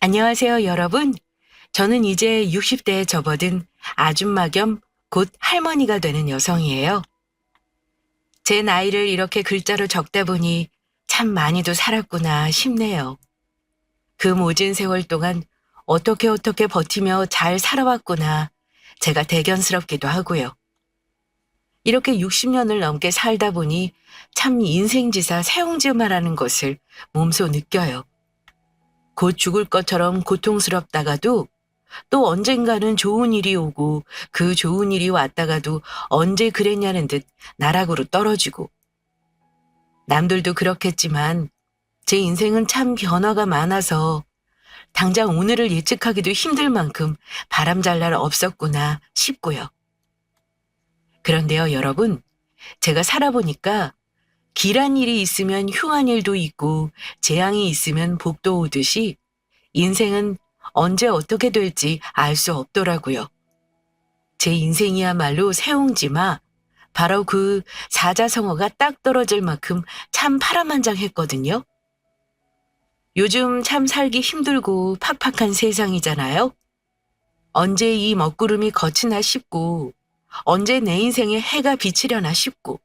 안녕하세요, 여러분. 저는 이제 60대에 접어든 아줌마 겸 곧 할머니가 되는 여성이에요. 제 나이를 이렇게 글자로 적다 보니 참 많이도 살았구나 싶네요. 그 모진 세월 동안 어떻게 버티며 잘 살아왔구나 제가 대견스럽기도 하고요. 이렇게 60년을 넘게 살다 보니 참 인생지사 세옹지마라는 것을 몸소 느껴요. 곧 죽을 것처럼 고통스럽다가도 또 언젠가는 좋은 일이 오고 그 좋은 일이 왔다가도 언제 그랬냐는 듯 나락으로 떨어지고. 남들도 그렇겠지만 제 인생은 참 변화가 많아서 당장 오늘을 예측하기도 힘들 만큼 바람잘 날 없었구나 싶고요. 그런데요, 여러분, 제가 살아보니까 길한 일이 있으면 흉한 일도 있고 재앙이 있으면 복도 오듯이 인생은 언제 어떻게 될지 알 수 없더라고요. 제 인생이야말로 세옹지마, 바로 그 사자성어가 딱 떨어질 만큼 참 파란만장했거든요. 요즘 참 살기 힘들고 팍팍한 세상이잖아요. 언제 이 먹구름이 거치나 싶고 언제 내 인생에 해가 비치려나 싶고.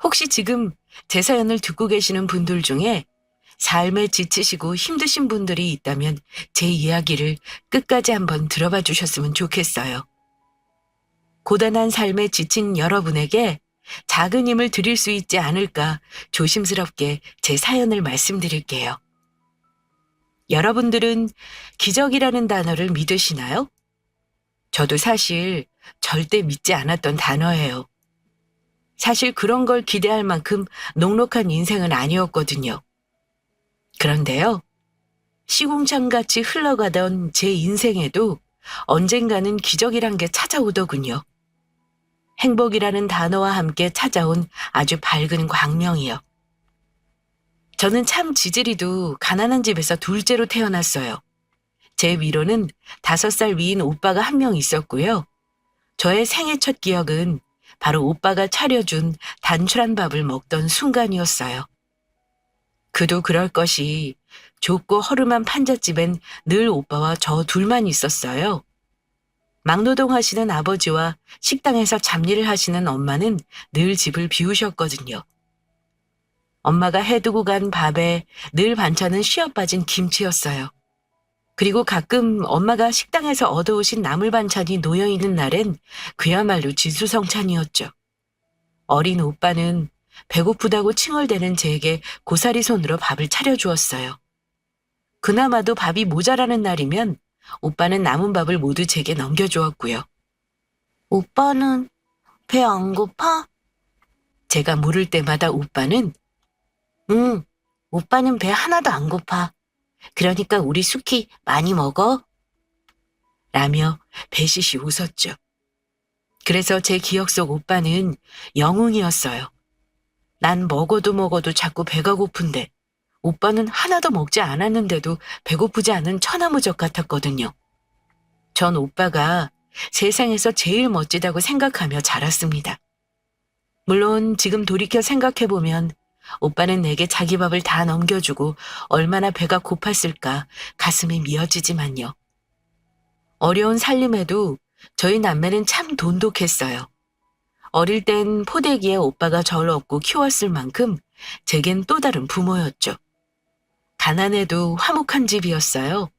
혹시 지금 제 사연을 듣고 계시는 분들 중에 삶에 지치시고 힘드신 분들이 있다면 제 이야기를 끝까지 한번 들어봐 주셨으면 좋겠어요. 고단한 삶에 지친 여러분에게 작은 힘을 드릴 수 있지 않을까 조심스럽게 제 사연을 말씀드릴게요. 여러분들은 기적이라는 단어를 믿으시나요? 저도 사실 절대 믿지 않았던 단어예요. 사실 그런 걸 기대할 만큼 녹록한 인생은 아니었거든요. 그런데요, 시궁창같이 흘러가던 제 인생에도 언젠가는 기적이란 게 찾아오더군요. 행복이라는 단어와 함께 찾아온 아주 밝은 광명이요. 저는 참 지지리도 가난한 집에서 둘째로 태어났어요. 제 위로는 5살 위인 오빠가 한 명 있었고요. 저의 생애 첫 기억은 바로 오빠가 차려준 단출한 밥을 먹던 순간이었어요. 그도 그럴 것이 좁고 허름한 판잣집엔 늘 오빠와 저 둘만 있었어요. 막노동 하시는 아버지와 식당에서 잡일을 하시는 엄마는 늘 집을 비우셨거든요. 엄마가 해두고 간 밥에 늘 반찬은 쉬어 빠진 김치였어요. 그리고 가끔 엄마가 식당에서 얻어오신 나물 반찬이 놓여있는 날엔 그야말로 진수성찬이었죠. 어린 오빠는 배고프다고 칭얼대는 제게 고사리 손으로 밥을 차려주었어요. 그나마도 밥이 모자라는 날이면 오빠는 남은 밥을 모두 제게 넘겨주었고요. 오빠는 배 안 고파? 제가 물을 때마다 오빠는 응, 오빠는 배 하나도 안 고파. 그러니까 우리 숙희 많이 먹어? 라며 배시시 웃었죠. 그래서 제 기억 속 오빠는 영웅이었어요. 난 먹어도 자꾸 배가 고픈데 오빠는 하나도 먹지 않았는데도 배고프지 않은 천하무적 같았거든요. 전 오빠가 세상에서 제일 멋지다고 생각하며 자랐습니다. 물론 지금 돌이켜 생각해보면 오빠는 내게 자기 밥을 다 넘겨주고 얼마나 배가 고팠을까 가슴이 미어지지만요. 어려운 살림에도 저희 남매는 참 돈독했어요. 어릴 땐 포대기에 오빠가 저를 업고 키웠을 만큼 제겐 또 다른 부모였죠. 가난해도 화목한 집이었어요.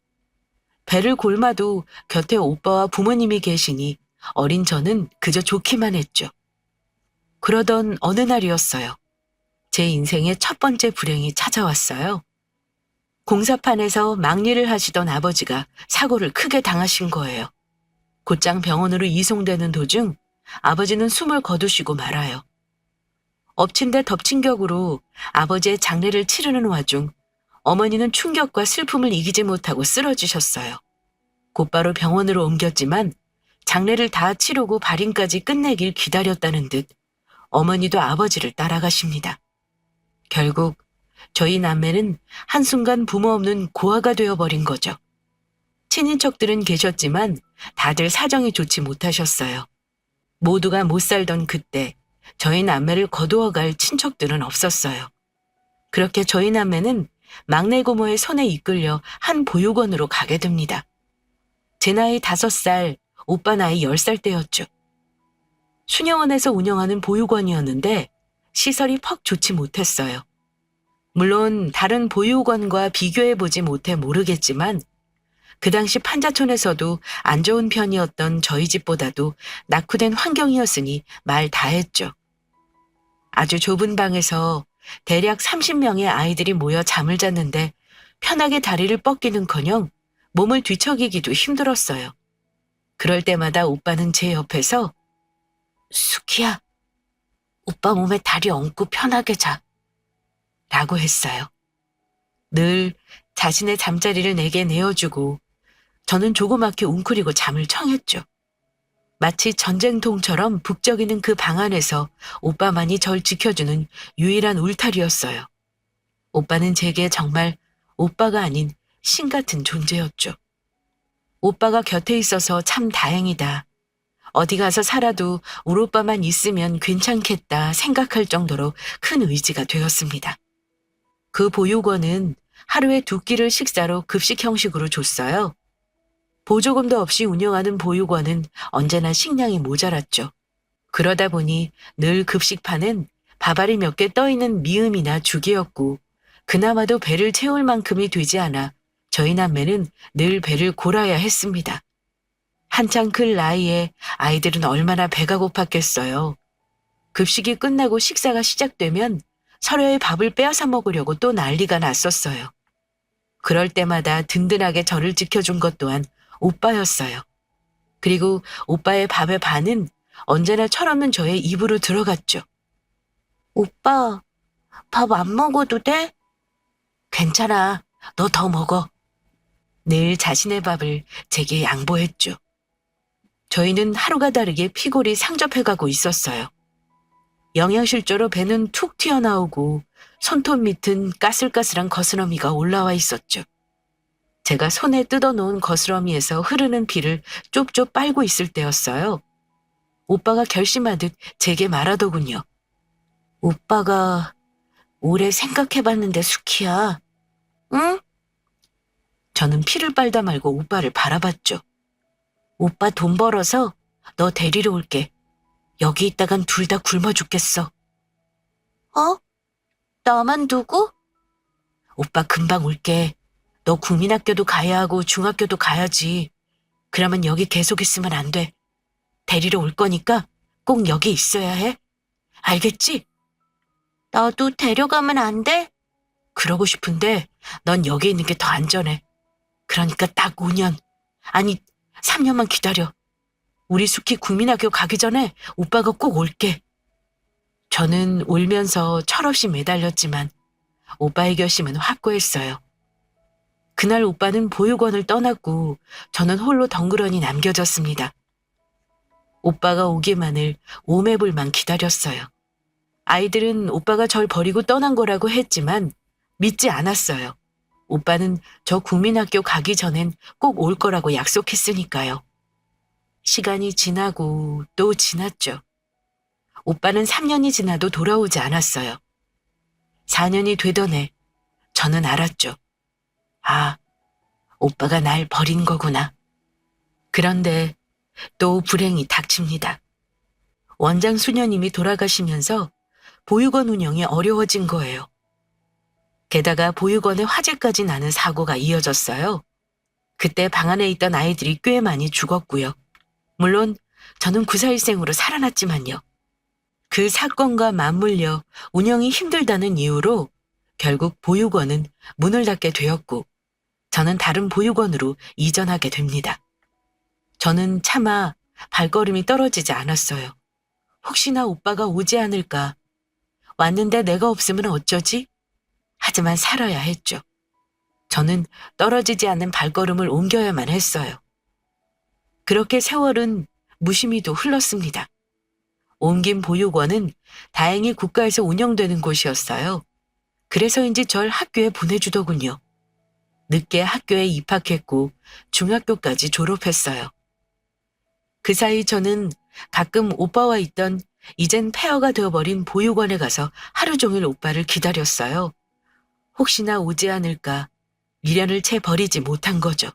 배를 골마도 곁에 오빠와 부모님이 계시니 어린 저는 그저 좋기만 했죠. 그러던 어느 날이었어요. 제 인생의 첫 번째 불행이 찾아왔어요. 공사판에서 막일을 하시던 아버지가 사고를 크게 당하신 거예요. 곧장 병원으로 이송되는 도중 아버지는 숨을 거두시고 말아요. 엎친 데 덮친 격으로 아버지의 장례를 치르는 와중 어머니는 충격과 슬픔을 이기지 못하고 쓰러지셨어요. 곧바로 병원으로 옮겼지만 장례를 다 치르고 발인까지 끝내길 기다렸다는 듯 어머니도 아버지를 따라가십니다. 결국 저희 남매는 한순간 부모 없는 고아가 되어버린 거죠. 친인척들은 계셨지만 다들 사정이 좋지 못하셨어요. 모두가 못 살던 그때 저희 남매를 거두어갈 친척들은 없었어요. 그렇게 저희 남매는 막내 고모의 손에 이끌려 한 보육원으로 가게 됩니다. 제 나이 5살, 오빠 나이 10살 때였죠. 수녀원에서 운영하는 보육원이었는데 시설이 퍽 좋지 못했어요. 물론 다른 보육원과 비교해보지 못해 모르겠지만 그 당시 판자촌에서도 안 좋은 편이었던 저희 집보다도 낙후된 환경이었으니 말 다했죠. 아주 좁은 방에서 대략 30명의 아이들이 모여 잠을 잤는데 편하게 다리를 뻗기는커녕 몸을 뒤척이기도 힘들었어요. 그럴 때마다 오빠는 제 옆에서 수키야, 오빠 몸에 다리 얹고 편하게 자 라고 했어요. 늘 자신의 잠자리를 내게 내어주고 저는 조그맣게 웅크리고 잠을 청했죠. 마치 전쟁통처럼 북적이는 그 방 안에서 오빠만이 절 지켜주는 유일한 울타리였어요. 오빠는 제게 정말 오빠가 아닌 신 같은 존재였죠. 오빠가 곁에 있어서 참 다행이다. 어디 가서 살아도 우리 오빠만 있으면 괜찮겠다 생각할 정도로 큰 의지가 되었습니다. 그 보육원은 하루에 2끼를 식사로 급식 형식으로 줬어요. 보조금도 없이 운영하는 보육원은 언제나 식량이 모자랐죠. 그러다 보니 늘 급식판은 밥알이 몇 개 떠있는 미음이나 죽이었고 그나마도 배를 채울 만큼이 되지 않아 저희 남매는 늘 배를 골아야 했습니다. 한창 클 나이에 아이들은 얼마나 배가 고팠겠어요. 급식이 끝나고 식사가 시작되면 서로의 밥을 빼앗아 먹으려고 또 난리가 났었어요. 그럴 때마다 든든하게 저를 지켜준 것 또한 오빠였어요. 그리고 오빠의 밥의 반은 언제나 철없는 저의 입으로 들어갔죠. 오빠, 밥 안 먹어도 돼? 괜찮아. 너 더 먹어. 늘 자신의 밥을 제게 양보했죠. 저희는 하루가 다르게 피골이 상접해가고 있었어요. 영양실조로 배는 툭 튀어나오고 손톱 밑은 까슬까슬한 거스러미가 올라와 있었죠. 제가 손에 뜯어놓은 거스러미에서 흐르는 피를 쪽쪽 빨고 있을 때였어요. 오빠가 결심하듯 제게 말하더군요. 오빠가 오래 생각해봤는데 수키야. 응? 저는 피를 빨다 말고 오빠를 바라봤죠. 오빠 돈 벌어서 너 데리러 올게. 여기 있다간 둘 다 굶어 죽겠어. 어? 나만 두고? 오빠 금방 올게. 너 국민학교도 가야 하고 중학교도 가야지. 그러면 여기 계속 있으면 안 돼. 데리러 올 거니까 꼭 여기 있어야 해. 알겠지? 나도 데려가면 안 돼? 그러고 싶은데 넌 여기 있는 게 더 안전해. 그러니까 딱 5년, 아니 3년만 기다려. 우리 수키 국민학교 가기 전에 오빠가 꼭 올게. 저는 울면서 철없이 매달렸지만 오빠의 결심은 확고했어요. 그날 오빠는 보육원을 떠났고 저는 홀로 덩그러니 남겨졌습니다. 오빠가 오기만을 오매불만 기다렸어요. 아이들은 오빠가 절 버리고 떠난 거라고 했지만 믿지 않았어요. 오빠는 저 국민학교 가기 전엔 꼭 올 거라고 약속했으니까요. 시간이 지나고 또 지났죠. 오빠는 3년이 지나도 돌아오지 않았어요. 4년이 되던 해 저는 알았죠. 아, 오빠가 날 버린 거구나. 그런데 또 불행이 닥칩니다. 원장 수녀님이 돌아가시면서 보육원 운영이 어려워진 거예요. 게다가 보육원에 화재까지 나는 사고가 이어졌어요. 그때 방 안에 있던 아이들이 꽤 많이 죽었고요. 물론 저는 구사일생으로 살아났지만요. 그 사건과 맞물려 운영이 힘들다는 이유로 결국 보육원은 문을 닫게 되었고 저는 다른 보육원으로 이전하게 됩니다. 저는 차마 발걸음이 떨어지지 않았어요. 혹시나 오빠가 오지 않을까. 왔는데 내가 없으면 어쩌지? 하지만 살아야 했죠. 저는 떨어지지 않는 발걸음을 옮겨야만 했어요. 그렇게 세월은 무심히도 흘렀습니다. 옮긴 보육원은 다행히 국가에서 운영되는 곳이었어요. 그래서인지 절 학교에 보내주더군요. 늦게 학교에 입학했고 중학교까지 졸업했어요. 그 사이 저는 가끔 오빠와 있던 이젠 폐허가 되어버린 보육원에 가서 하루 종일 오빠를 기다렸어요. 혹시나 오지 않을까 미련을 채 버리지 못한 거죠.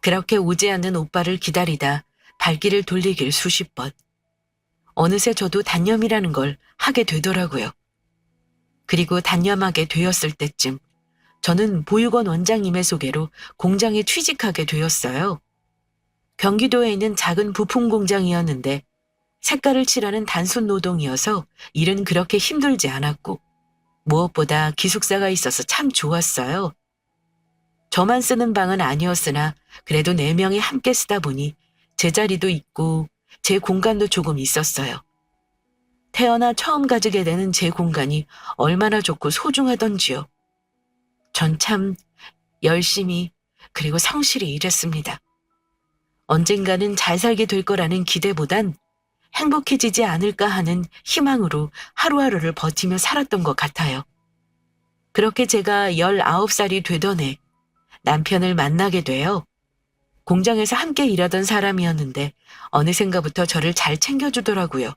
그렇게 오지 않는 오빠를 기다리다 발길을 돌리길 수십 번. 어느새 저도 단념이라는 걸 하게 되더라고요. 그리고 단념하게 되었을 때쯤 저는 보육원 원장님의 소개로 공장에 취직하게 되었어요. 경기도에 있는 작은 부품 공장이었는데 색깔을 칠하는 단순 노동이어서 일은 그렇게 힘들지 않았고 무엇보다 기숙사가 있어서 참 좋았어요. 저만 쓰는 방은 아니었으나 그래도 4명이 함께 쓰다 보니 제 자리도 있고 제 공간도 조금 있었어요. 태어나 처음 가지게 되는 제 공간이 얼마나 좋고 소중하던지요. 전 참 열심히 그리고 성실히 일했습니다. 언젠가는 잘 살게 될 거라는 기대보단 행복해지지 않을까 하는 희망으로 하루하루를 버티며 살았던 것 같아요. 그렇게 제가 19살이 되던 해 남편을 만나게 돼요. 공장에서 함께 일하던 사람이었는데 어느샌가부터 저를 잘 챙겨주더라고요.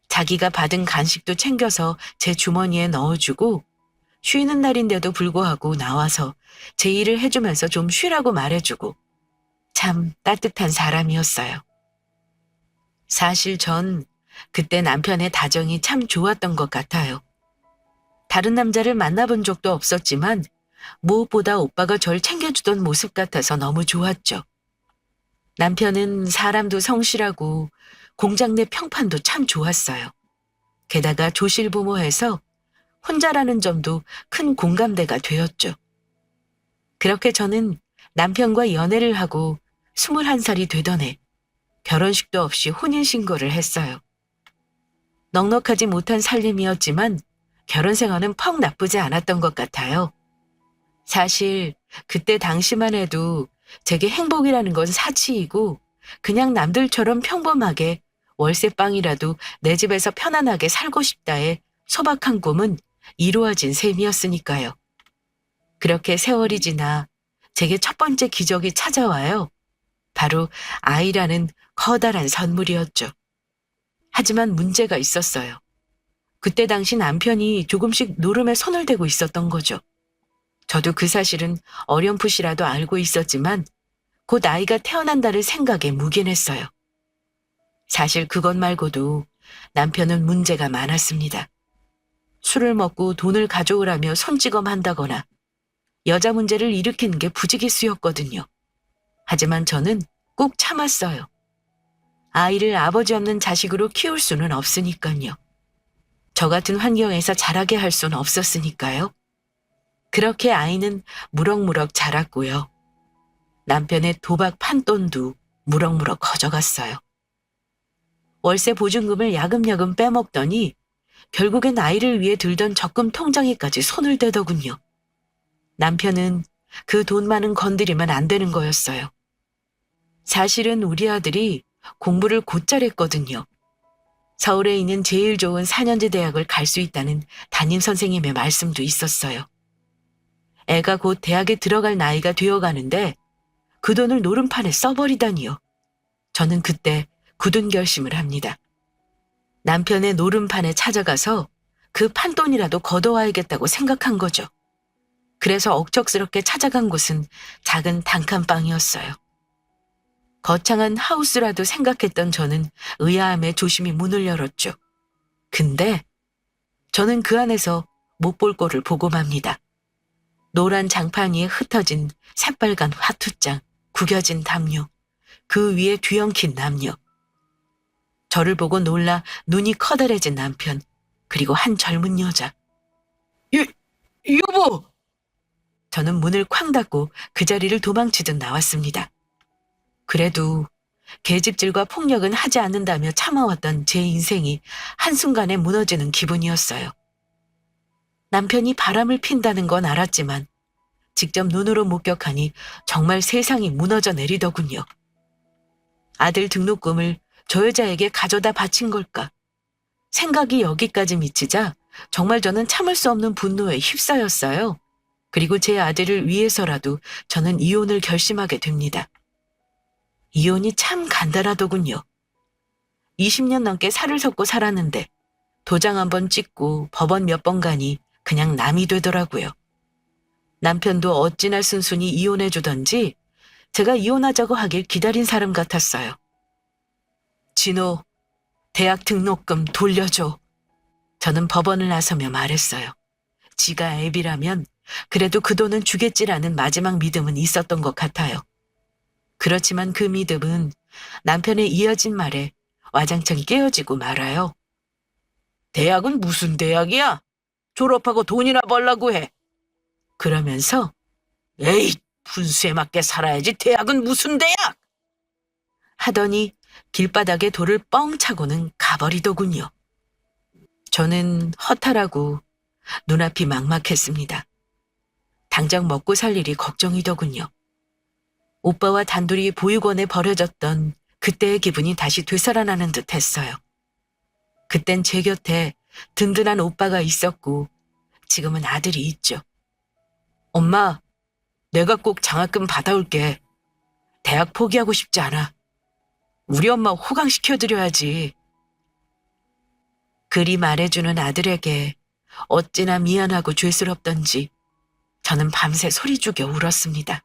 자기가 받은 간식도 챙겨서 제 주머니에 넣어주고 쉬는 날인데도 불구하고 나와서 제 일을 해주면서 좀 쉬라고 말해주고 참 따뜻한 사람이었어요. 사실 전 그때 남편의 다정이 참 좋았던 것 같아요. 다른 남자를 만나본 적도 없었지만 무엇보다 오빠가 절 챙겨주던 모습 같아서 너무 좋았죠. 남편은 사람도 성실하고 공장 내 평판도 참 좋았어요. 게다가 조실부모해서 혼자라는 점도 큰 공감대가 되었죠. 그렇게 저는 남편과 연애를 하고 21살이 되던 해 결혼식도 없이 혼인신고를 했어요. 넉넉하지 못한 살림이었지만 결혼 생활은 퍽 나쁘지 않았던 것 같아요. 사실 그때 당시만 해도 제게 행복이라는 건 사치이고 그냥 남들처럼 평범하게 월세방이라도 내 집에서 편안하게 살고 싶다의 소박한 꿈은 이루어진 셈이었으니까요. 그렇게 세월이 지나 제게 첫 번째 기적이 찾아와요. 바로 아이라는 커다란 선물이었죠. 하지만 문제가 있었어요. 그때 당시 남편이 조금씩 노름에 손을 대고 있었던 거죠. 저도 그 사실은 어렴풋이라도 알고 있었지만 곧 아이가 태어난다를 생각에 묵인했어요. 사실 그것 말고도 남편은 문제가 많았습니다. 술을 먹고 돈을 가져오라며 손찌검한다거나 여자 문제를 일으키는 게 부지기수였거든요. 하지만 저는 꾹 참았어요. 아이를 아버지 없는 자식으로 키울 수는 없으니까요. 저 같은 환경에서 자라게 할 수는 없었으니까요. 그렇게 아이는 무럭무럭 자랐고요. 남편의 도박 판돈도 무럭무럭 커져갔어요. 월세 보증금을 야금야금 빼먹더니 결국엔 아이를 위해 들던 적금 통장에까지 손을 대더군요. 남편은 그 돈 많은 건드리면 안 되는 거였어요. 사실은 우리 아들이 공부를 곧잘 했거든요. 서울에 있는 제일 좋은 4년제 대학을 갈 수 있다는 담임 선생님의 말씀도 있었어요. 애가 곧 대학에 들어갈 나이가 되어가는데 그 돈을 노름판에 써버리다니요. 저는 그때 굳은 결심을 합니다. 남편의 노름판에 찾아가서 그 판돈이라도 걷어와야겠다고 생각한 거죠. 그래서 억척스럽게 찾아간 곳은 작은 단칸방이었어요. 거창한 하우스라도 생각했던 저는 의아함에 조심히 문을 열었죠. 근데 저는 그 안에서 못 볼 꼴을 보고 맙니다. 노란 장판 위에 흩어진 새빨간 화투장, 구겨진 담요, 그 위에 뒤엉킨 남녀. 저를 보고 놀라 눈이 커다래진 남편, 그리고 한 젊은 여자. 여보! 저는 문을 쾅 닫고 그 자리를 도망치듯 나왔습니다. 그래도 계집질과 폭력은 하지 않는다며 참아왔던 제 인생이 한순간에 무너지는 기분이었어요. 남편이 바람을 핀다는 건 알았지만 직접 눈으로 목격하니 정말 세상이 무너져 내리더군요. 아들 등록금을 저 여자에게 가져다 바친 걸까? 생각이 여기까지 미치자 정말 저는 참을 수 없는 분노에 휩싸였어요. 그리고 제 아들을 위해서라도 저는 이혼을 결심하게 됩니다. 이혼이 참 간단하더군요. 20년 넘게 살을 섞고 살았는데 도장 한번 찍고 법원 몇 번 가니 그냥 남이 되더라고요. 남편도 어찌나 순순히 이혼해주던지 제가 이혼하자고 하길 기다린 사람 같았어요. 진호, 대학 등록금 돌려줘. 저는 법원을 나서며 말했어요. 지가 애비라면 그래도 그 돈은 주겠지라는 마지막 믿음은 있었던 것 같아요. 그렇지만 그 믿음은 남편의 이어진 말에 와장창 깨어지고 말아요. 대학은 무슨 대학이야? 졸업하고 돈이나 벌라고 해. 그러면서 에이, 분수에 맞게 살아야지 대학은 무슨 대학? 하더니 길바닥에 돌을 뻥 차고는 가버리더군요. 저는 허탈하고 눈앞이 막막했습니다. 당장 먹고 살 일이 걱정이더군요. 오빠와 단둘이 보육원에 버려졌던 그때의 기분이 다시 되살아나는 듯 했어요. 그땐 제 곁에 든든한 오빠가 있었고 지금은 아들이 있죠. 엄마, 내가 꼭 장학금 받아올게. 대학 포기하고 싶지 않아. 우리 엄마 호강시켜드려야지. 그리 말해주는 아들에게 어찌나 미안하고 죄스럽던지 저는 밤새 소리 죽여 울었습니다.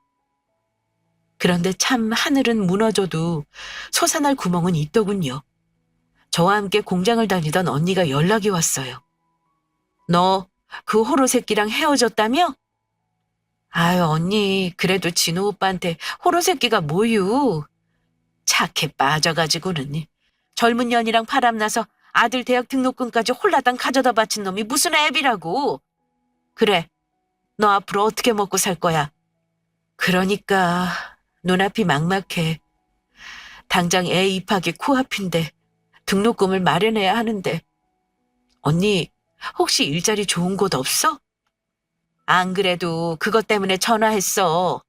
그런데 참 하늘은 무너져도 솟아날 구멍은 있더군요. 저와 함께 공장을 다니던 언니가 연락이 왔어요. 너 그 호로 새끼랑 헤어졌다며? 아유, 언니, 그래도 진호 오빠한테 호로 새끼가 뭐유. 착해 빠져가지고는 젊은 년이랑 바람나서 아들 대학 등록금까지 홀라당 가져다 바친 놈이 무슨 애비라고. 그래, 너 앞으로 어떻게 먹고 살 거야? 그러니까 눈앞이 막막해. 당장 애 입학이 코앞인데 등록금을 마련해야 하는데. 언니, 혹시 일자리 좋은 곳 없어? 안 그래도 그것 때문에 전화했어.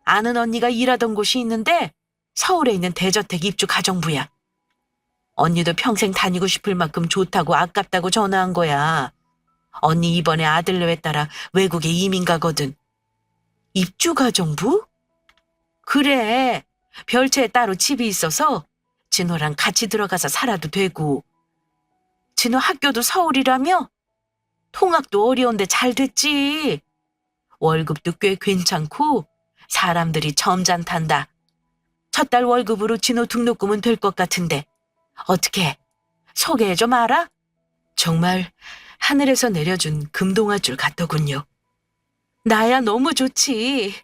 아는 언니가 일하던 곳이 있는데 서울에 있는 대저택 입주 가정부야. 언니도 평생 다니고 싶을 만큼 좋다고 아깝다고 전화한 거야. 언니 이번에 아들내외 따라 외국에 이민 가거든. 입주 가정부? 그래. 별채에 따로 집이 있어서 진호랑 같이 들어가서 살아도 되고. 진호 학교도 서울이라며? 통학도 어려운데 잘 됐지. 월급도 꽤 괜찮고 사람들이 점잖단다. 첫 달 월급으로 진호 등록금은 될 것 같은데 어떻게 소개해 좀 알아? 정말 하늘에서 내려준 금동아줄 같더군요. 나야 너무 좋지.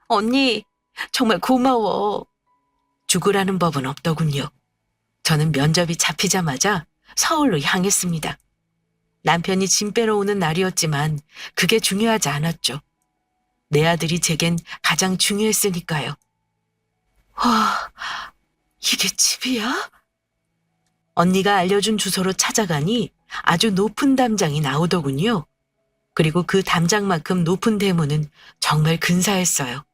언니 정말 고마워. 죽으라는 법은 없더군요. 저는 면접이 잡히자마자 서울로 향했습니다. 남편이 짐 빼러 오는 날이었지만 그게 중요하지 않았죠. 내 아들이 제겐 가장 중요했으니까요. 와, 이게 집이야? 언니가 알려준 주소로 찾아가니 아주 높은 담장이 나오더군요. 그리고 그 담장만큼 높은 대문은 정말 근사했어요.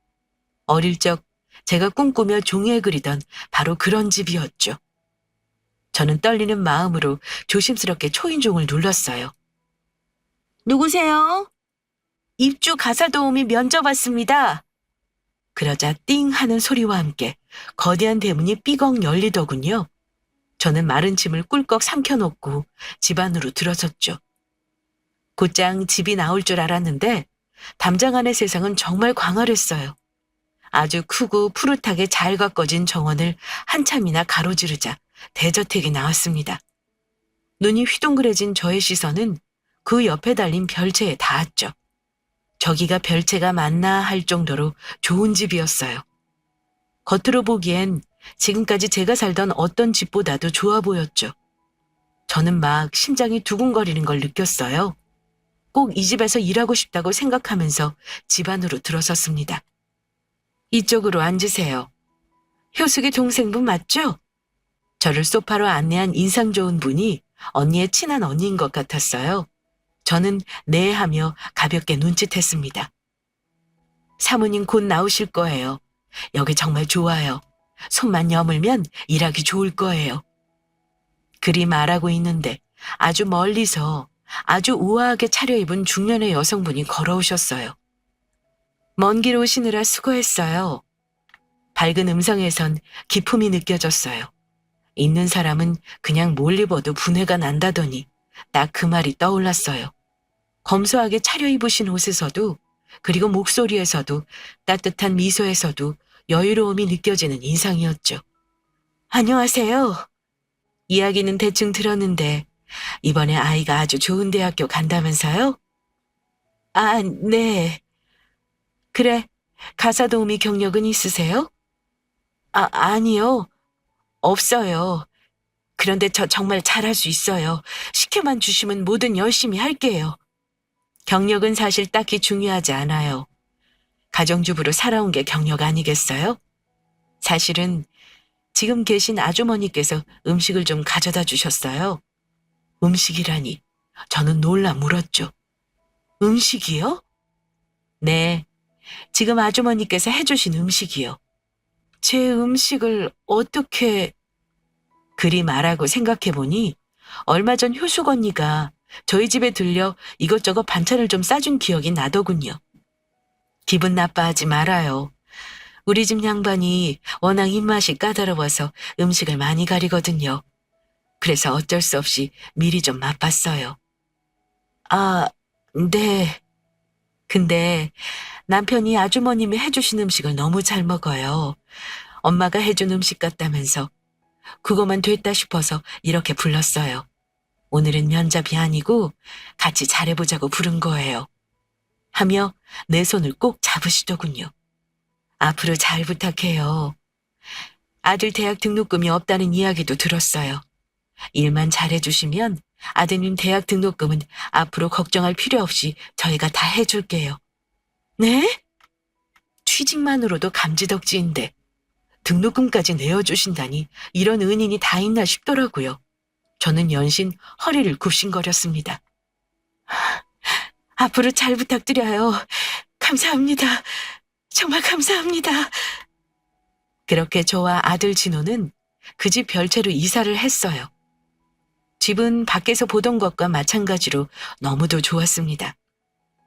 어릴 적 제가 꿈꾸며 종이에 그리던 바로 그런 집이었죠. 저는 떨리는 마음으로 조심스럽게 초인종을 눌렀어요. 누구세요? 입주 가사 도우미 면접 왔습니다. 그러자 띵 하는 소리와 함께 거대한 대문이 삐걱 열리더군요. 저는 마른 침을 꿀꺽 삼켜놓고 집 안으로 들어섰죠. 곧장 집이 나올 줄 알았는데 담장 안의 세상은 정말 광활했어요. 아주 크고 푸릇하게 잘 가꿔진 정원을 한참이나 가로지르자 대저택이 나왔습니다. 눈이 휘둥그레진 저의 시선은 그 옆에 달린 별채에 닿았죠. 저기가 별채가 맞나 할 정도로 좋은 집이었어요. 겉으로 보기엔 지금까지 제가 살던 어떤 집보다도 좋아 보였죠. 저는 막 심장이 두근거리는 걸 느꼈어요. 꼭 이 집에서 일하고 싶다고 생각하면서 집 안으로 들어섰습니다. 이쪽으로 앉으세요. 효숙의 동생분 맞죠? 저를 소파로 안내한 인상 좋은 분이 언니의 친한 언니인 것 같았어요. 저는 네 하며 가볍게 눈짓했습니다. 사모님 곧 나오실 거예요. 여기 정말 좋아요. 손만 여물면 일하기 좋을 거예요. 그리 말하고 있는데 아주 멀리서 아주 우아하게 차려입은 중년의 여성분이 걸어오셨어요. 먼 길 오시느라 수고했어요. 밝은 음성에선 기품이 느껴졌어요. 있는 사람은 그냥 뭘 입어도 분해가 난다더니 딱 그 말이 떠올랐어요. 검소하게 차려입으신 옷에서도, 그리고 목소리에서도, 따뜻한 미소에서도 여유로움이 느껴지는 인상이었죠. 안녕하세요. 이야기는 대충 들었는데 이번에 아이가 아주 좋은 대학교 간다면서요? 아, 네. 그래, 가사 도우미 경력은 있으세요? 아니요. 없어요. 그런데 저 정말 잘할 수 있어요. 시켜만 주시면 뭐든 열심히 할게요. 경력은 사실 딱히 중요하지 않아요. 가정주부로 살아온 게 경력 아니겠어요? 사실은 지금 계신 아주머니께서 음식을 좀 가져다 주셨어요. 음식이라니. 저는 놀라 물었죠. 음식이요? 네, 지금 아주머니께서 해주신 음식이요. 제 음식을 어떻게... 그리 말하고 생각해보니 얼마 전 효숙 언니가 저희 집에 들려 이것저것 반찬을 좀 싸준 기억이 나더군요. 기분 나빠하지 말아요. 우리 집 양반이 워낙 입맛이 까다로워서 음식을 많이 가리거든요. 그래서 어쩔 수 없이 미리 좀 맛봤어요. 아, 네. 근데 남편이 아주머님이 해주신 음식을 너무 잘 먹어요. 엄마가 해준 음식 같다면서 그거만 됐다 싶어서 이렇게 불렀어요. 오늘은 면접이 아니고 같이 잘해보자고 부른 거예요. 하며 내 손을 꼭 잡으시더군요. 앞으로 잘 부탁해요. 아들 대학 등록금이 없다는 이야기도 들었어요. 일만 잘해주시면 아드님 대학 등록금은 앞으로 걱정할 필요 없이 저희가 다 해줄게요. 네? 취직만으로도 감지덕지인데 등록금까지 내어주신다니 이런 은인이 다 있나 싶더라고요. 저는 연신 허리를 굽신거렸습니다. 앞으로 잘 부탁드려요. 감사합니다. 정말 감사합니다. 그렇게 저와 아들 진호는 그 집 별채로 이사를 했어요. 집은 밖에서 보던 것과 마찬가지로 너무도 좋았습니다.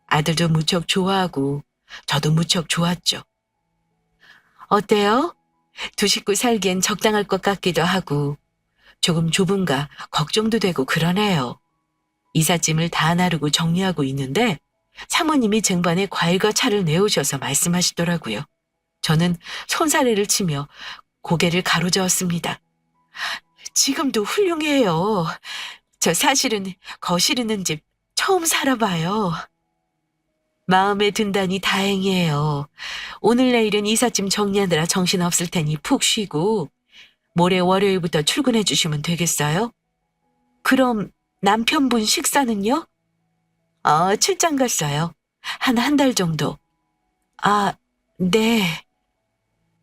아들도 무척 좋아하고 저도 무척 좋았죠. 어때요? 두 식구 살기엔 적당할 것 같기도 하고 조금 좁은가 걱정도 되고 그러네요. 이삿짐을 다 나르고 정리하고 있는데 사모님이 쟁반에 과일과 차를 내오셔서 말씀하시더라고요. 저는 손사래를 치며 고개를 가로저었습니다. 지금도 훌륭해요. 저 사실은 거실 있는 집 처음 살아봐요. 마음에 든다니 다행이에요. 오늘 내일은 이삿짐 정리하느라 정신없을 테니 푹 쉬고 모레 월요일부터 출근해 주시면 되겠어요? 그럼 남편분 식사는요? 출장 갔어요. 한 달 정도. 아, 네.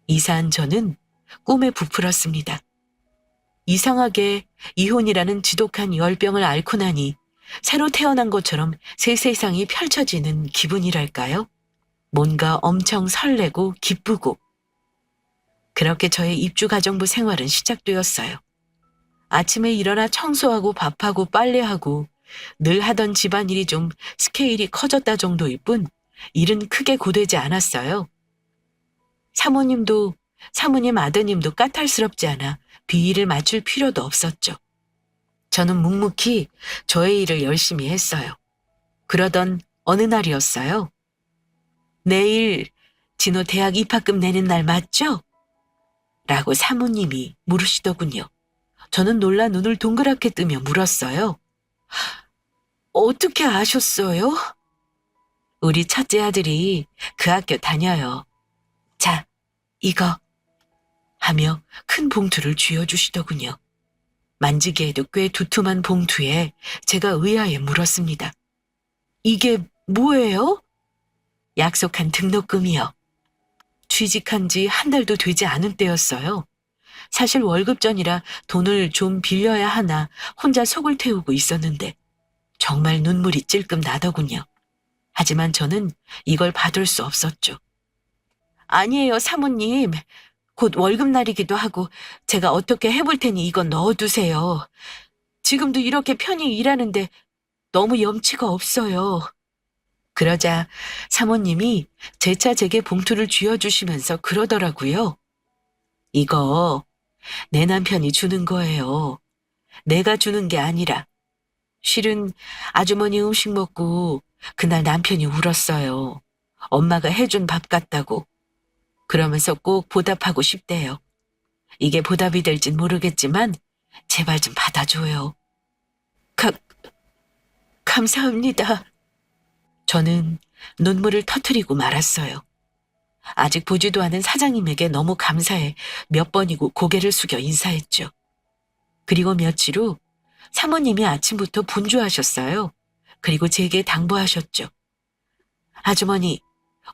이사한 저는 꿈에 부풀었습니다. 이상하게 이혼이라는 지독한 열병을 앓고 나니 새로 태어난 것처럼 새 세상이 펼쳐지는 기분이랄까요? 뭔가 엄청 설레고 기쁘고. 그렇게 저의 입주가정부 생활은 시작되었어요. 아침에 일어나 청소하고 밥하고 빨래하고 늘 하던 집안일이 좀 스케일이 커졌다 정도일 뿐 일은 크게 고되지 않았어요. 사모님 아드님도 까탈스럽지 않아 비위를 맞출 필요도 없었죠. 저는 묵묵히 저의 일을 열심히 했어요. 그러던 어느 날이었어요. 내일 진호 대학 입학금 내는 날 맞죠? 라고 사모님이 물으시더군요. 저는 놀라 눈을 동그랗게 뜨며 물었어요. 어떻게 아셨어요? 우리 첫째 아들이 그 학교 다녀요. 자, 이거 하며 큰 봉투를 쥐어주시더군요. 만지기에도 꽤 두툼한 봉투에 제가 의아해 물었습니다. 이게 뭐예요? 약속한 등록금이요. 취직한 지 한 달도 되지 않은 때였어요. 사실 월급 전이라 돈을 좀 빌려야 하나 혼자 속을 태우고 있었는데 정말 눈물이 찔끔 나더군요. 하지만 저는 이걸 받을 수 없었죠. 아니에요, 사모님. 곧 월급날이기도 하고 제가 어떻게 해볼 테니 이건 넣어두세요. 지금도 이렇게 편히 일하는데 너무 염치가 없어요. 그러자 사모님이 재차 제게 봉투를 쥐어주시면서 그러더라고요. 이거 내 남편이 주는 거예요. 내가 주는 게 아니라. 실은 아주머니 음식 먹고 그날 남편이 울었어요. 엄마가 해준 밥 같다고. 그러면서 꼭 보답하고 싶대요. 이게 보답이 될진 모르겠지만 제발 좀 받아줘요. 가, 감사합니다. 저는 눈물을 터뜨리고 말았어요. 아직 보지도 않은 사장님에게 너무 감사해 몇 번이고 고개를 숙여 인사했죠. 그리고 며칠 후 사모님이 아침부터 분주하셨어요. 그리고 제게 당부하셨죠. 아주머니,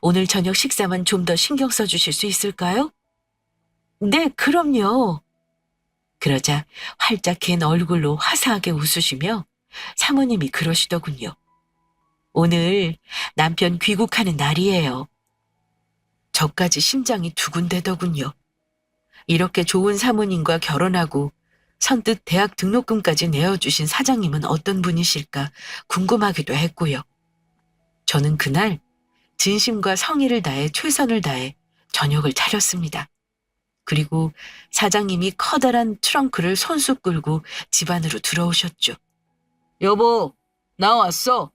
오늘 저녁 식사만 좀 더 신경 써주실 수 있을까요? 네, 그럼요. 그러자 활짝 갠 얼굴로 화사하게 웃으시며 사모님이 그러시더군요. 오늘 남편 귀국하는 날이에요. 저까지 심장이 두근대더군요. 이렇게 좋은 사모님과 결혼하고 선뜻 대학 등록금까지 내어주신 사장님은 어떤 분이실까 궁금하기도 했고요. 저는 그날 진심과 성의를 다해 최선을 다해 저녁을 차렸습니다. 그리고 사장님이 커다란 트렁크를 손수 끌고 집 안으로 들어오셨죠. 여보, 나 왔어.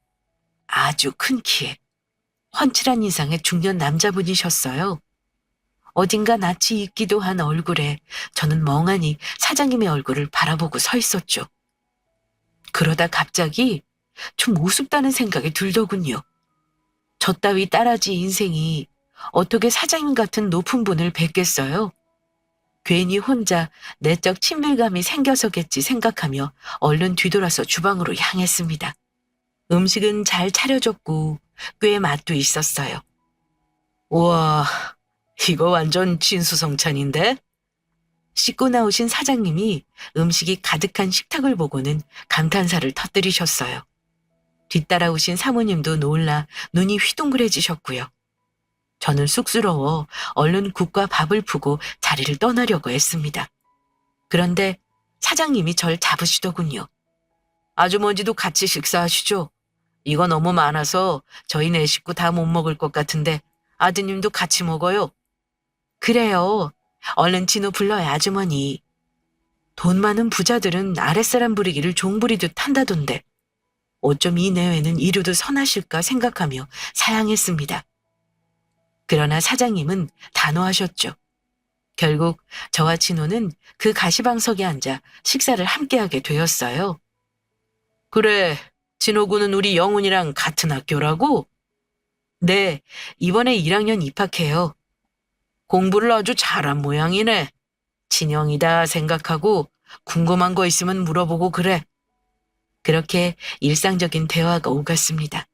아주 큰 키에 훤칠한 인상의 중년 남자분이셨어요. 어딘가 낯이 익기도 한 얼굴에 저는 멍하니 사장님의 얼굴을 바라보고 서 있었죠. 그러다 갑자기 좀 우습다는 생각이 들더군요. 저 따위 따라지 인생이 어떻게 사장님 같은 높은 분을 뵙겠어요? 괜히 혼자 내적 친밀감이 생겨서겠지 생각하며 얼른 뒤돌아서 주방으로 향했습니다. 음식은 잘 차려졌고 꽤 맛도 있었어요. 우와, 이거 완전 진수성찬인데? 씻고 나오신 사장님이 음식이 가득한 식탁을 보고는 감탄사를 터뜨리셨어요. 뒤따라오신 사모님도 놀라 눈이 휘둥그레지셨고요. 저는 쑥스러워 얼른 국과 밥을 푸고 자리를 떠나려고 했습니다. 그런데 사장님이 절 잡으시더군요. 아주머니도 같이 식사하시죠? 이거 너무 많아서 저희 네 식구 다 못 먹을 것 같은데 아드님도 같이 먹어요. 그래요. 얼른 진호 불러요, 아주머니. 돈 많은 부자들은 아랫사람 부리기를 종 부리듯 한다던데 어쩜 이 내외는 이루도 선하실까 생각하며 사양했습니다. 그러나 사장님은 단호하셨죠. 결국 저와 진호는 그 가시방석에 앉아 식사를 함께하게 되었어요. 그래, 진호군은 우리 영훈이랑 같은 학교라고? 네, 이번에 1학년 입학해요. 공부를 아주 잘한 모양이네. 진영이다 생각하고 궁금한 거 있으면 물어보고 그래. 그렇게 일상적인 대화가 오갔습니다.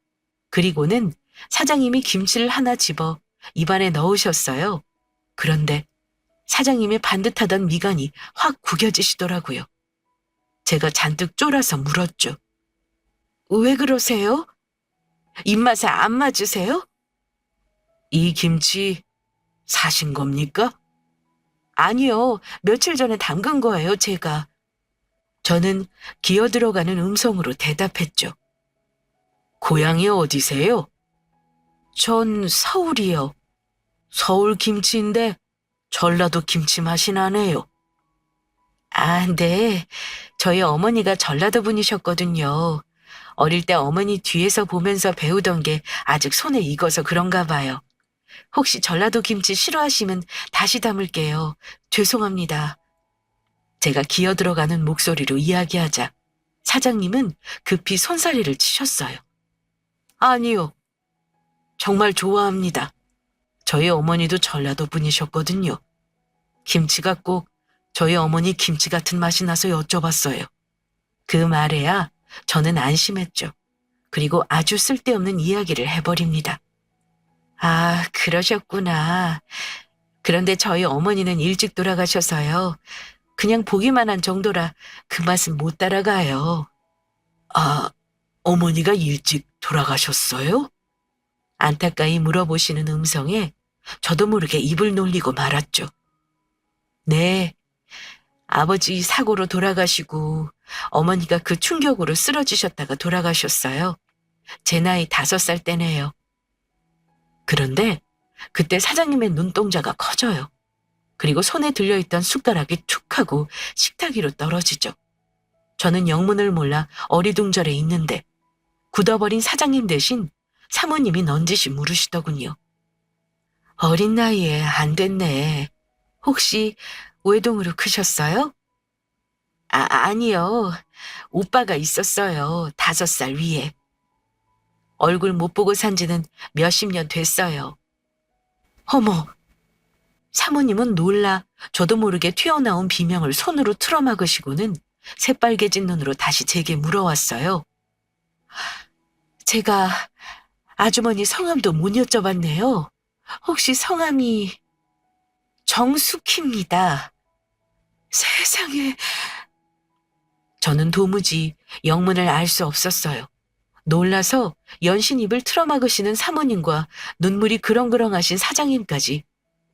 그리고는 사장님이 김치를 하나 집어 입안에 넣으셨어요. 그런데 사장님의 반듯하던 미간이 확 구겨지시더라고요. 제가 잔뜩 쫄아서 물었죠. 왜 그러세요? 입맛에 안 맞으세요? 이 김치 사신 겁니까? 아니요, 며칠 전에 담근 거예요, 제가. 저는 기어 들어가는 음성으로 대답했죠. 고향이 어디세요? 전 서울이요. 서울 김치인데 전라도 김치 맛이 나네요. 아, 네. 저희 어머니가 전라도 분이셨거든요. 어릴 때 어머니 뒤에서 보면서 배우던 게 아직 손에 익어서 그런가 봐요. 혹시 전라도 김치 싫어하시면 다시 담을게요. 죄송합니다. 제가 기어 들어가는 목소리로 이야기하자 사장님은 급히 손사래를 치셨어요. 아니요. 정말 좋아합니다. 저희 어머니도 전라도 분이셨거든요. 김치가 꼭 저희 어머니 김치 같은 맛이 나서 여쭤봤어요. 그 말에야 저는 안심했죠. 그리고 아주 쓸데없는 이야기를 해버립니다. 아, 그러셨구나. 그런데 저희 어머니는 일찍 돌아가셔서요. 그냥 보기만 한 정도라 그 맛은 못 따라가요. 아, 어머니가 일찍 돌아가셨어요? 안타까이 물어보시는 음성에 저도 모르게 입을 놀리고 말았죠. 네, 아버지 사고로 돌아가시고 어머니가 그 충격으로 쓰러지셨다가 돌아가셨어요. 제 나이 5살 때네요. 그런데 그때 사장님의 눈동자가 커져요. 그리고 손에 들려있던 숟가락이 툭 하고 식탁 위로 떨어지죠. 저는 영문을 몰라 어리둥절해 있는데 굳어버린 사장님 대신 사모님이 넌지시 물으시더군요. 어린 나이에 안 됐네. 혹시 외동으로 크셨어요? 아니요. 오빠가 있었어요. 5살 위에. 얼굴 못 보고 산 지는 몇십 년 됐어요. 어머, 사모님은 놀라 저도 모르게 튀어나온 비명을 손으로 틀어막으시고는 새빨개진 눈으로 다시 제게 물어왔어요. 제가 아주머니 성함도 못 여쭤봤네요. 혹시 성함이 정숙희입니다. 세상에. 저는 도무지 영문을 알 수 없었어요. 놀라서 연신 입을 틀어막으시는 사모님과 눈물이 그렁그렁하신 사장님까지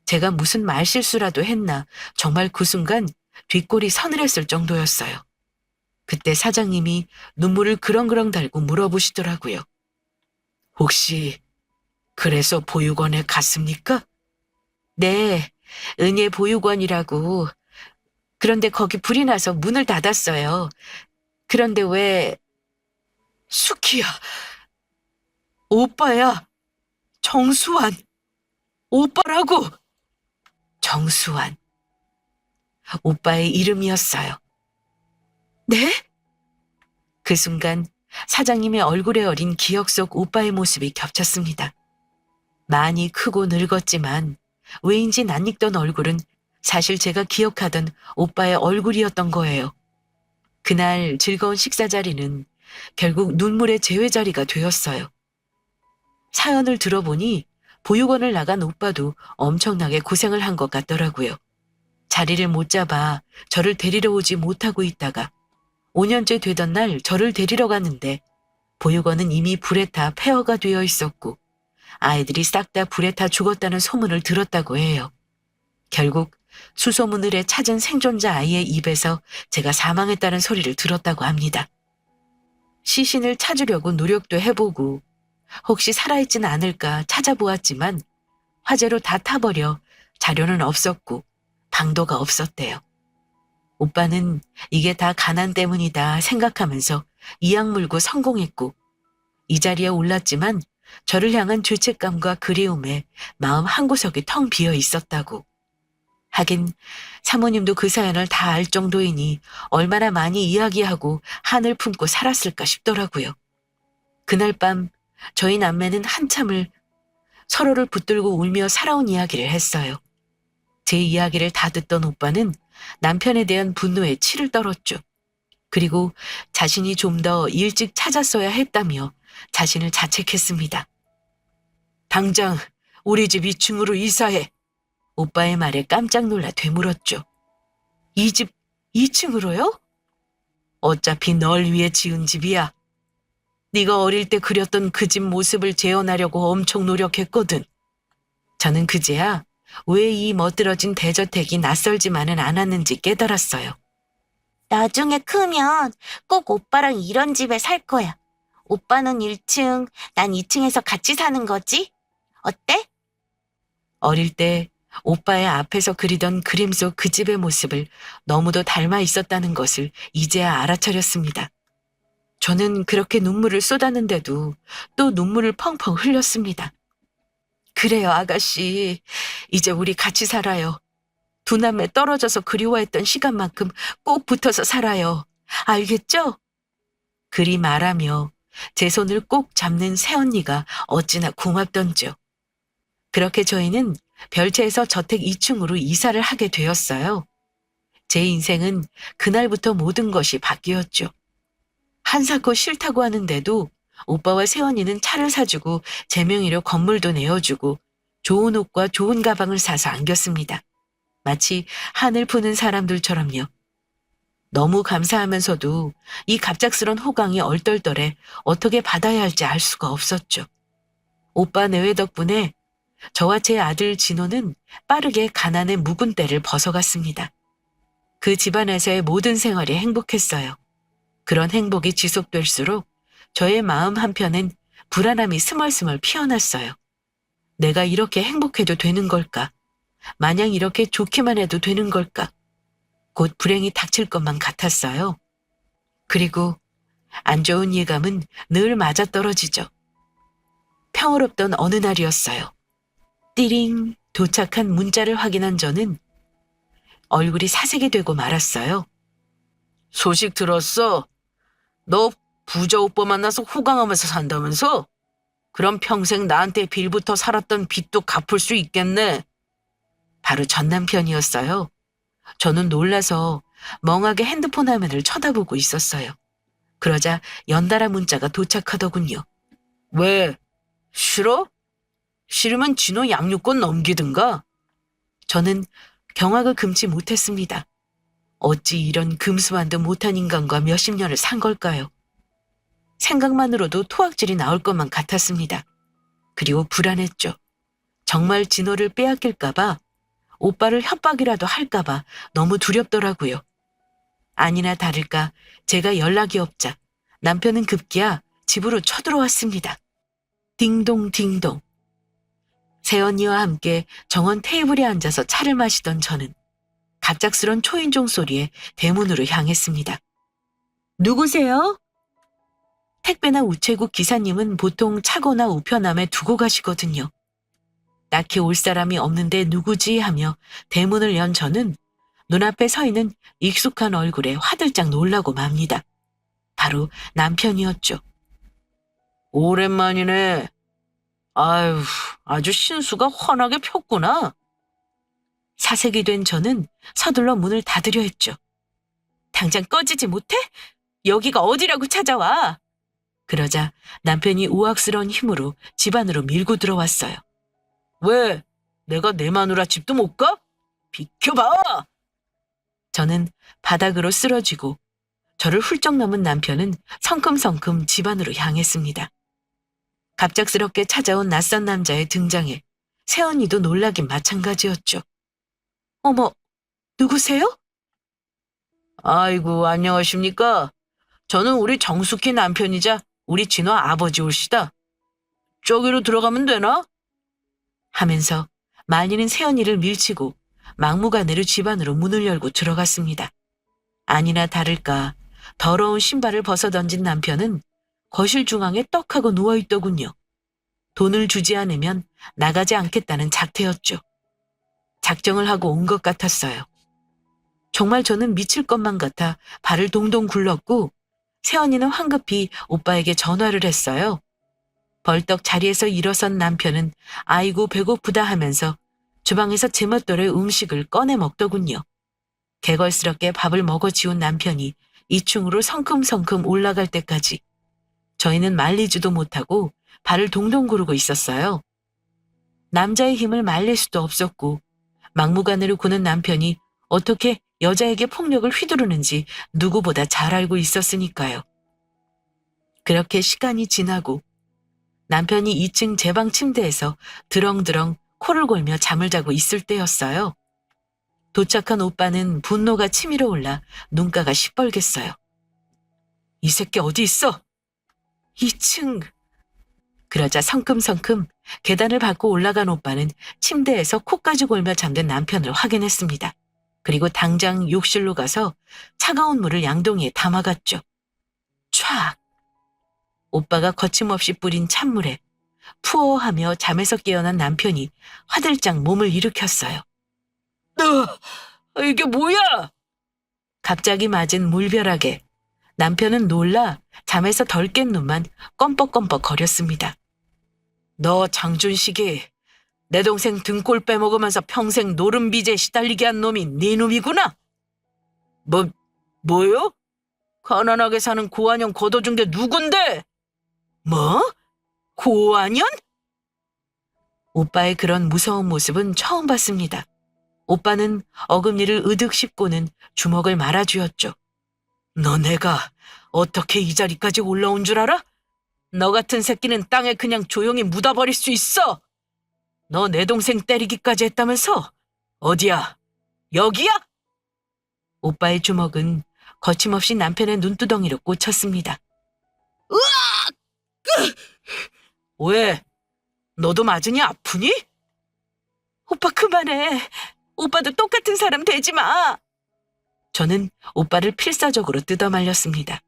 제가 무슨 말실수라도 했나 정말 그 순간 뒷골이 서늘했을 정도였어요. 그때 사장님이 눈물을 그렁그렁 달고 물어보시더라고요. 혹시 그래서 보육원에 갔습니까? 네, 은예 보육원이라고. 그런데 거기 불이 나서 문을 닫았어요. 그런데 왜... 수키야, 오빠야, 정수환, 오빠라고. 정수환, 오빠의 이름이었어요. 네? 그 순간 사장님의 얼굴에 어린 기억 속 오빠의 모습이 겹쳤습니다. 많이 크고 늙었지만 왜인지 낯익던 얼굴은 사실 제가 기억하던 오빠의 얼굴이었던 거예요. 그날 즐거운 식사 자리는 결국 눈물의 제외 자리가 되었어요. 사연을 들어보니 보육원을 나간 오빠도 엄청나게 고생을 한 것 같더라고요. 자리를 못 잡아 저를 데리러 오지 못하고 있다가 5년째 되던 날 저를 데리러 갔는데 보육원은 이미 불에 타 폐허가 되어 있었고 아이들이 싹 다 불에 타 죽었다는 소문을 들었다고 해요. 결국 수소문을에 찾은 생존자 아이의 입에서 제가 사망했다는 소리를 들었다고 합니다. 시신을 찾으려고 노력도 해보고 혹시 살아있진 않을까 찾아보았지만 화재로 다 타버려 자료는 없었고 방도가 없었대요. 오빠는 이게 다 가난 때문이다 생각하면서 이악 물고 성공했고 이 자리에 올랐지만 저를 향한 죄책감과 그리움에 마음 한구석이 텅 비어 있었다고. 하긴 사모님도 그 사연을 다 알 정도이니 얼마나 많이 이야기하고 한을 품고 살았을까 싶더라고요. 그날 밤 저희 남매는 한참을 서로를 붙들고 울며 살아온 이야기를 했어요. 제 이야기를 다 듣던 오빠는 남편에 대한 분노에 치를 떨었죠. 그리고 자신이 좀 더 일찍 찾았어야 했다며 자신을 자책했습니다. 당장 우리 집 2층으로 이사해. 오빠의 말에 깜짝 놀라 되물었죠. 이 집 2층으로요? 어차피 널 위해 지은 집이야. 네가 어릴 때 그렸던 그 집 모습을 재현하려고 엄청 노력했거든. 저는 그제야 왜 이 멋들어진 대저택이 낯설지만은 않았는지 깨달았어요. 나중에 크면 꼭 오빠랑 이런 집에 살 거야. 오빠는 1층, 난 2층에서 같이 사는 거지? 어때? 어릴 때 오빠의 앞에서 그리던 그림 속 그 집의 모습을 너무도 닮아 있었다는 것을 이제야 알아차렸습니다. 저는 그렇게 눈물을 쏟았는데도 또 눈물을 펑펑 흘렸습니다. 그래요, 아가씨. 이제 우리 같이 살아요. 두 남매 떨어져서 그리워했던 시간만큼 꼭 붙어서 살아요. 알겠죠? 그리 말하며 제 손을 꼭 잡는 새언니가 어찌나 고맙던지요. 그렇게 저희는 별채에서 저택 2층으로 이사를 하게 되었어요. 제 인생은 그날부터 모든 것이 바뀌었죠. 한사코 싫다고 하는데도 오빠와 새언니는 차를 사주고 제 명의로 건물도 내어주고 좋은 옷과 좋은 가방을 사서 안겼습니다. 마치 한을 푸는 사람들처럼요. 너무 감사하면서도 이 갑작스런 호강이 얼떨떨해 어떻게 받아야 할지 알 수가 없었죠. 오빠 내외 덕분에 저와 제 아들 진호는 빠르게 가난의 묵은 때를 벗어갔습니다. 그 집안에서의 모든 생활이 행복했어요. 그런 행복이 지속될수록 저의 마음 한편엔 불안함이 스멀스멀 피어났어요. 내가 이렇게 행복해도 되는 걸까? 마냥 이렇게 좋기만 해도 되는 걸까? 곧 불행이 닥칠 것만 같았어요. 그리고 안 좋은 예감은 늘 맞아떨어지죠. 평화롭던 어느 날이었어요. 띠링 도착한 문자를 확인한 저는 얼굴이 사색이 되고 말았어요. 소식 들었어? 너 부자 오빠 만나서 호강하면서 산다면서? 그럼 평생 나한테 빌부터 살았던 빚도 갚을 수 있겠네. 바로 전 남편이었어요. 저는 놀라서 멍하게 핸드폰 화면을 쳐다보고 있었어요. 그러자 연달아 문자가 도착하더군요. 왜? 싫어? 싫으면 진호 양육권 넘기든가? 저는 경악을 금치 못했습니다. 어찌 이런 금수만도 못한 인간과 몇십 년을 산 걸까요? 생각만으로도 토악질이 나올 것만 같았습니다. 그리고 불안했죠. 정말 진호를 빼앗길까봐, 오빠를 협박이라도 할까봐 너무 두렵더라고요. 아니나 다를까 제가 연락이 없자 남편은 급기야 집으로 쳐들어왔습니다. 딩동 딩동. 새언니와 함께 정원 테이블에 앉아서 차를 마시던 저는 갑작스런 초인종 소리에 대문으로 향했습니다. 누구세요? 택배나 우체국 기사님은 보통 차거나 우편함에 두고 가시거든요. 딱히 올 사람이 없는데 누구지 하며 대문을 연 저는 눈앞에 서 있는 익숙한 얼굴에 화들짝 놀라고 맙니다. 바로 남편이었죠. 오랜만이네. 아유, 아주 신수가 훤하게 폈구나. 사색이 된 저는 서둘러 문을 닫으려 했죠. 당장 꺼지지 못해? 여기가 어디라고 찾아와? 그러자 남편이 우악스러운 힘으로 집 안으로 밀고 들어왔어요. 왜? 내가 내 마누라 집도 못 가? 비켜봐! 저는 바닥으로 쓰러지고 저를 훌쩍 넘은 남편은 성큼성큼 집 안으로 향했습니다. 갑작스럽게 찾아온 낯선 남자의 등장에 새언니도 놀라긴 마찬가지였죠. 어머, 누구세요? 아이고, 안녕하십니까? 저는 우리 정숙희 남편이자 우리 진호 아버지 올시다. 저기로 들어가면 되나? 하면서 말리는 새언니를 밀치고 막무가내로 집 안으로 문을 열고 들어갔습니다. 아니나 다를까 더러운 신발을 벗어던진 남편은 거실 중앙에 떡하고 누워있더군요. 돈을 주지 않으면 나가지 않겠다는 작태였죠. 작정을 하고 온 것 같았어요. 정말 저는 미칠 것만 같아 발을 동동 굴렀고 새언니는 황급히 오빠에게 전화를 했어요. 벌떡 자리에서 일어선 남편은 아이고 배고프다 하면서 주방에서 제멋대로 음식을 꺼내 먹더군요. 개걸스럽게 밥을 먹어치운 남편이 2층으로 성큼성큼 올라갈 때까지 저희는 말리지도 못하고 발을 동동 구르고 있었어요. 남자의 힘을 말릴 수도 없었고 막무가내로 구는 남편이 어떻게 여자에게 폭력을 휘두르는지 누구보다 잘 알고 있었으니까요. 그렇게 시간이 지나고 남편이 2층 제 방 침대에서 드렁드렁 코를 골며 잠을 자고 있을 때였어요. 도착한 오빠는 분노가 치밀어 올라 눈가가 시뻘갰어요. 이 새끼 어디 있어? 2층. 그러자 성큼성큼 계단을 밟고 올라간 오빠는 침대에서 코까지 골며 잠든 남편을 확인했습니다. 그리고 당장 욕실로 가서 차가운 물을 양동이에 담아갔죠. 촥! 오빠가 거침없이 뿌린 찬물에 푸어하며 잠에서 깨어난 남편이 화들짝 몸을 일으켰어요. 이게 뭐야? 갑자기 맞은 물벼락에 남편은 놀라 잠에서 덜 깬 눈만 껌뻑껌뻑 거렸습니다. 너 장준식이 내 동생 등골 빼먹으면서 평생 노름비제 시달리게 한 놈이 네 놈이구나? 뭐요? 가난하게 사는 고한영 걷어준 게 누군데? 뭐? 고한현? 오빠의 그런 무서운 모습은 처음 봤습니다. 오빠는 어금니를 으득 씹고는 주먹을 말아쥐었죠. 너 내가 어떻게 이 자리까지 올라온 줄 알아? 너 같은 새끼는 땅에 그냥 조용히 묻어버릴 수 있어. 너 내 동생 때리기까지 했다면서? 어디야? 여기야? 오빠의 주먹은 거침없이 남편의 눈두덩이로 꽂혔습니다. 으악! 왜? 너도 맞으니 아프니? 오빠 그만해. 오빠도 똑같은 사람 되지 마. 저는 오빠를 필사적으로 뜯어말렸습니다.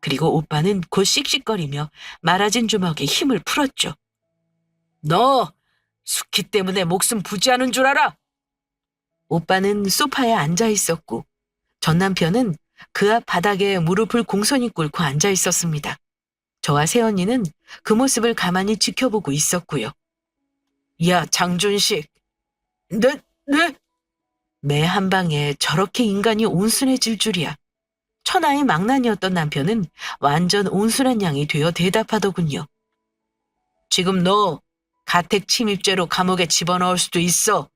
그리고 오빠는 곧 씩씩거리며 말아진 주먹에 힘을 풀었죠. 너 숙희 때문에 목숨 부지하는 줄 알아? 오빠는 소파에 앉아 있었고 전 남편은 그 앞 바닥에 무릎을 공손히 꿇고 앉아 있었습니다. 저와 새언니는 그 모습을 가만히 지켜보고 있었고요. 야, 장준식. 네? 매 한 방에 저렇게 인간이 온순해질 줄이야. 천하의 망나니였던 남편은 완전 온순한 양이 되어 대답하더군요. 지금 너 가택 침입죄로 감옥에 집어넣을 수도 있어.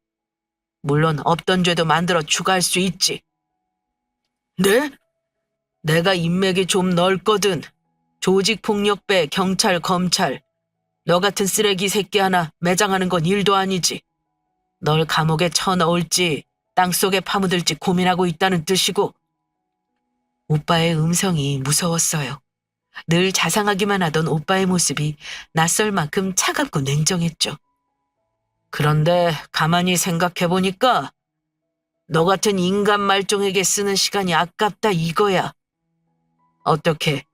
물론 없던 죄도 만들어 추가할 수 있지. 네? 내가 인맥이 좀 넓거든. 조직폭력배, 경찰, 검찰. 너 같은 쓰레기 새끼 하나 매장하는 건 일도 아니지. 널 감옥에 쳐넣을지 땅속에 파묻을지 고민하고 있다는 뜻이고. 오빠의 음성이 무서웠어요. 늘 자상하기만 하던 오빠의 모습이 낯설 만큼 차갑고 냉정했죠. 그런데 가만히 생각해보니까 너 같은 인간 말종에게 쓰는 시간이 아깝다 이거야. 어떻게?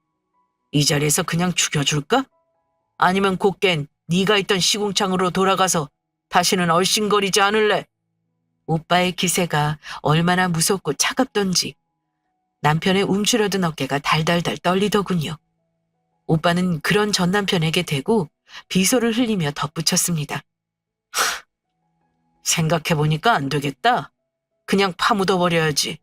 이 자리에서 그냥 죽여줄까? 아니면 곱겐 네가 있던 시궁창으로 돌아가서 다시는 얼씬거리지 않을래? 오빠의 기세가 얼마나 무섭고 차갑던지 남편의 움츠러든 어깨가 달달달 떨리더군요. 오빠는 그런 전 남편에게 대고 비소를 흘리며 덧붙였습니다. 생각해보니까 안 되겠다. 그냥 파묻어버려야지.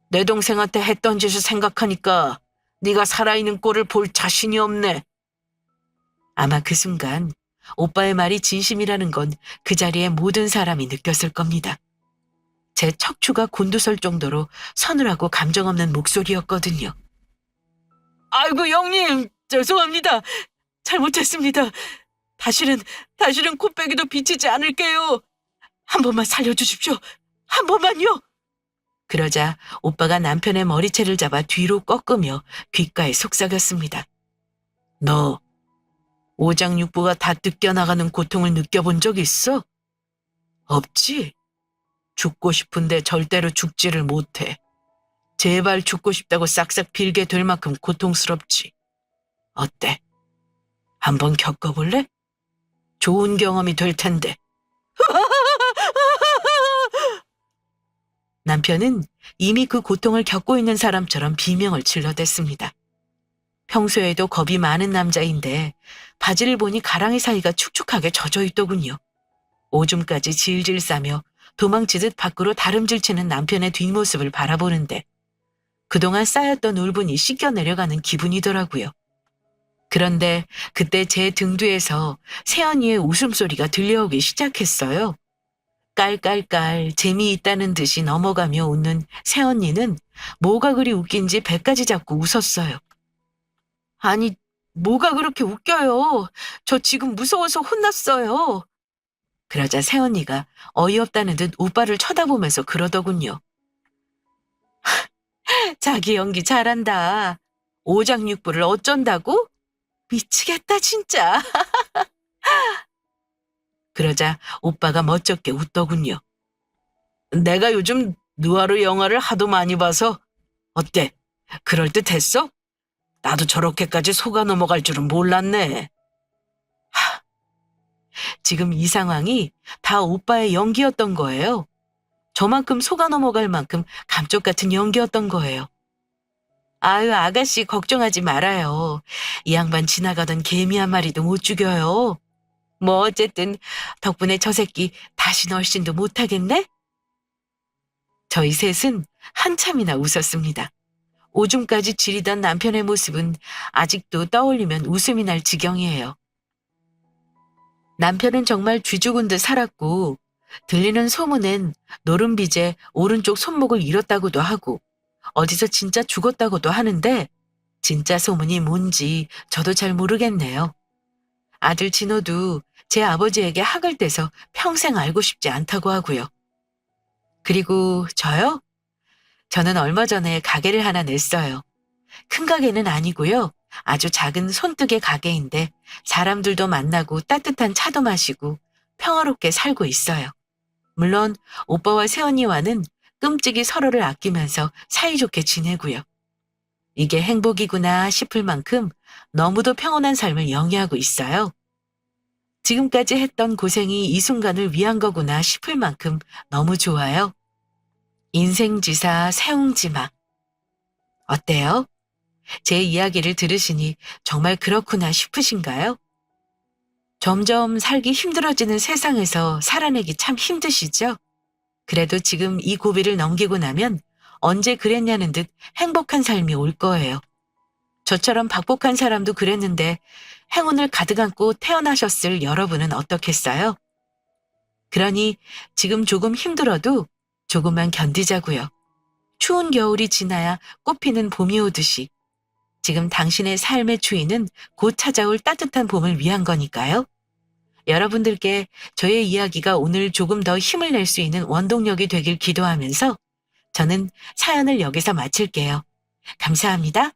내 동생한테 했던 짓을 생각하니까 네가 살아있는 꼴을 볼 자신이 없네. 아마 그 순간 오빠의 말이 진심이라는 건 그 자리에 모든 사람이 느꼈을 겁니다. 제 척추가 곤두설 정도로 서늘하고 감정 없는 목소리였거든요. 아이고 형님, 죄송합니다. 잘못했습니다. 다시는 코빼기도 비치지 않을게요. 한 번만 살려주십시오. 한 번만요. 그러자 오빠가 남편의 머리채를 잡아 뒤로 꺾으며 귓가에 속삭였습니다. 너 오장육부가 다 뜯겨나가는 고통을 느껴본 적 있어? 없지? 죽고 싶은데 절대로 죽지를 못해. 제발 죽고 싶다고 싹싹 빌게 될 만큼 고통스럽지. 어때? 한번 겪어볼래? 좋은 경험이 될 텐데. 남편은 이미 그 고통을 겪고 있는 사람처럼 비명을 질러댔습니다. 평소에도 겁이 많은 남자인데 바지를 보니 가랑이 사이가 축축하게 젖어 있더군요. 오줌까지 질질 싸며 도망치듯 밖으로 다름질치는 남편의 뒷모습을 바라보는데 그동안 쌓였던 울분이 씻겨 내려가는 기분이더라고요. 그런데 그때 제 등 뒤에서 새언니의 웃음소리가 들려오기 시작했어요. 깔깔깔 재미있다는 듯이 넘어가며 웃는 새언니는 뭐가 그리 웃긴지 배까지 잡고 웃었어요. 아니, 뭐가 그렇게 웃겨요. 저 지금 무서워서 혼났어요. 그러자 새언니가 어이없다는 듯 오빠를 쳐다보면서 그러더군요. 자기 연기 잘한다. 오장육부를 어쩐다고? 미치겠다 진짜. 그러자 오빠가 멋쩍게 웃더군요. 내가 요즘 느와르 영화를 하도 많이 봐서 어때? 그럴듯했어? 나도 저렇게까지 속아 넘어갈 줄은 몰랐네. 지금 이 상황이 다 오빠의 연기였던 거예요. 저만큼 속아 넘어갈 만큼 감쪽 같은 연기였던 거예요. 아유, 아가씨 걱정하지 말아요. 이 양반 지나가던 개미 한 마리도 못 죽여요. 뭐 어쨌든 덕분에 저 새끼 다시는 얼씬도 못하겠네? 저희 셋은 한참이나 웃었습니다. 오줌까지 지리던 남편의 모습은 아직도 떠올리면 웃음이 날 지경이에요. 남편은 정말 쥐죽은 듯 살았고 들리는 소문엔 노른빚에 오른쪽 손목을 잃었다고도 하고 어디서 진짜 죽었다고도 하는데 진짜 소문이 뭔지 저도 잘 모르겠네요. 아들 진호도 제 아버지에게 학을 떼서 평생 알고 싶지 않다고 하고요. 그리고 저요? 저는 얼마 전에 가게를 하나 냈어요. 큰 가게는 아니고요. 아주 작은 손뜨개 가게인데 사람들도 만나고 따뜻한 차도 마시고 평화롭게 살고 있어요. 물론 오빠와 새언니와는 끔찍이 서로를 아끼면서 사이좋게 지내고요. 이게 행복이구나 싶을 만큼 너무도 평온한 삶을 영위하고 있어요. 지금까지 했던 고생이 이 순간을 위한 거구나 싶을 만큼 너무 좋아요. 인생지사 세웅지마. 어때요? 제 이야기를 들으시니 정말 그렇구나 싶으신가요? 점점 살기 힘들어지는 세상에서 살아내기 참 힘드시죠? 그래도 지금 이 고비를 넘기고 나면 언제 그랬냐는 듯 행복한 삶이 올 거예요. 저처럼 박복한 사람도 그랬는데 행운을 가득 안고 태어나셨을 여러분은 어떻겠어요? 그러니 지금 조금 힘들어도 조금만 견디자고요. 추운 겨울이 지나야 꽃피는 봄이 오듯이 지금 당신의 삶의 추위는 곧 찾아올 따뜻한 봄을 위한 거니까요. 여러분들께 저의 이야기가 오늘 조금 더 힘을 낼 수 있는 원동력이 되길 기도하면서 저는 사연을 여기서 마칠게요. 감사합니다.